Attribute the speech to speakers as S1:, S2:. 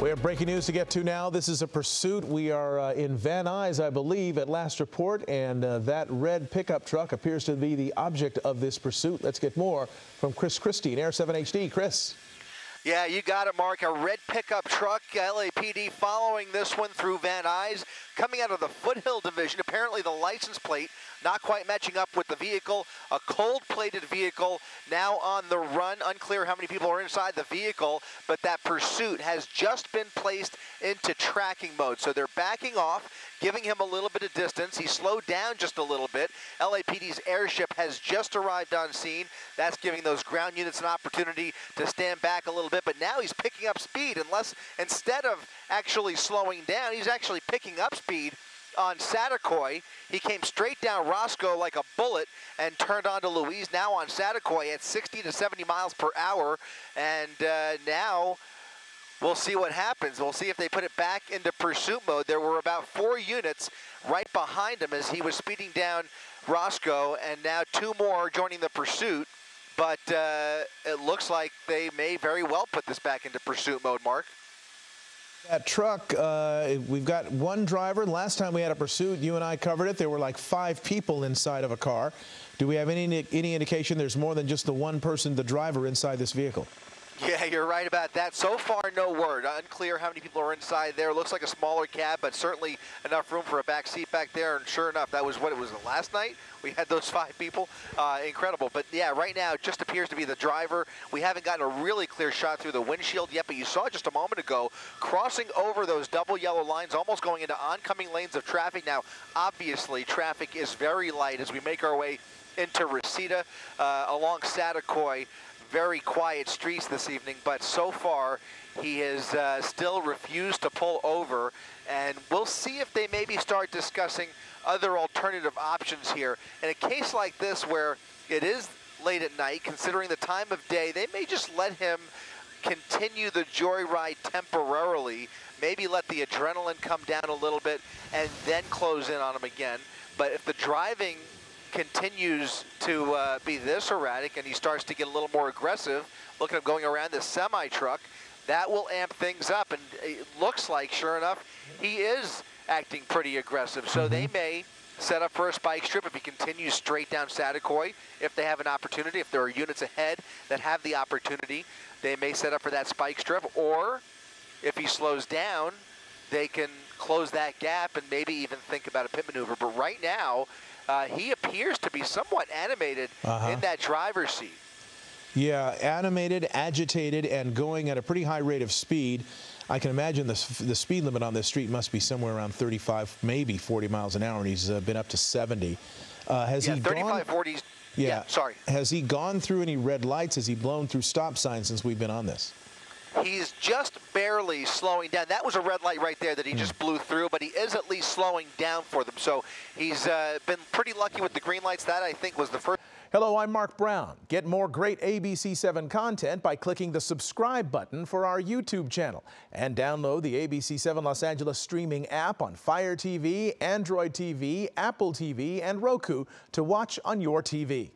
S1: We have breaking news to get to now. This is a pursuit. We are in Van Nuys, I believe, at last report, and that red pickup truck appears to be the object of this pursuit. Let's get more from Chris Christie in Air 7 HD. Chris.
S2: Yeah, you got it, Mark. A red pickup truck, LAPD following this one through Van Nuys, coming out of the Foothill Division. Apparently the license plate not quite matching up with the vehicle. A cold-plated vehicle now on the run. Unclear how many people are inside the vehicle, but that pursuit has just been placed into tracking mode. So they're backing off, giving him a little bit of distance. He slowed down just a little bit. LAPD's airship has just arrived on scene. That's giving those ground units an opportunity to stand back a little bit, but now he's picking up speed. Instead of actually slowing down, he's actually picking up speed on Satakoy. He came straight down Roscoe like a bullet and turned onto Louise, now on Satakoy at 60 to 70 miles per hour. And now we'll see what happens. We'll see if they put it back into pursuit mode. There were about 4 units right behind him as he was speeding down Roscoe, and now 2 more joining the pursuit. But it looks like they may very well put this back into pursuit mode, Mark.
S1: That truck, we've got one driver. Last time we had a pursuit, you and I covered it. There were like 5 people inside of a car. Do we have any indication there's more than just the one person, the driver, inside this vehicle?
S2: Yeah, you're right about that. So far, no word. Unclear how many people are inside there. Looks like a smaller cab, but certainly enough room for a back seat back there. And sure enough, that was what it was last night. We had those 5 people. Incredible. But yeah, right now it just appears to be the driver. We haven't gotten a really clear shot through the windshield yet, but you saw just a moment ago crossing over those double yellow lines, almost going into oncoming lanes of traffic. Now, obviously, traffic is very light as we make our way into Reseda along Satakoy. Very quiet streets this evening, but so far he has still refused to pull over, and we'll see if they maybe start discussing other alternative options here. In a case like this where it is late at night, considering the time of day, they may just let him continue the joyride temporarily, maybe let the adrenaline come down a little bit and then close in on him again. But if the driving continues to be this erratic and he starts to get a little more aggressive, look at him going around this semi-truck, that will amp things up. And it looks like, sure enough, he is acting pretty aggressive. So they may set up for a spike strip if he continues straight down Satakoy. If they have an opportunity, if there are units ahead that have the opportunity, they may set up for that spike strip. Or if he slows down, they can close that gap and maybe even think about a pit maneuver. But right now, he appears to be somewhat animated in that driver's seat.
S1: Yeah, animated, agitated, and going at a pretty high rate of speed. I can imagine the speed limit on this street must be somewhere around 35, maybe 40 miles an hour, and he's been up to 70. Has he
S2: 35, 40. Yeah, sorry.
S1: Has he gone through any red lights? Has he blown through stop signs since we've been on this?
S2: He's just barely slowing down. That was a red light right there that he just blew through, but he is at least slowing down for them. So he's been pretty lucky with the green lights. That, I think, was the first.
S1: Hello, I'm Mark Brown. Get more great ABC7 content by clicking the subscribe button for our YouTube channel. And download the ABC7 Los Angeles streaming app on Fire TV, Android TV, Apple TV, and Roku to watch on your TV.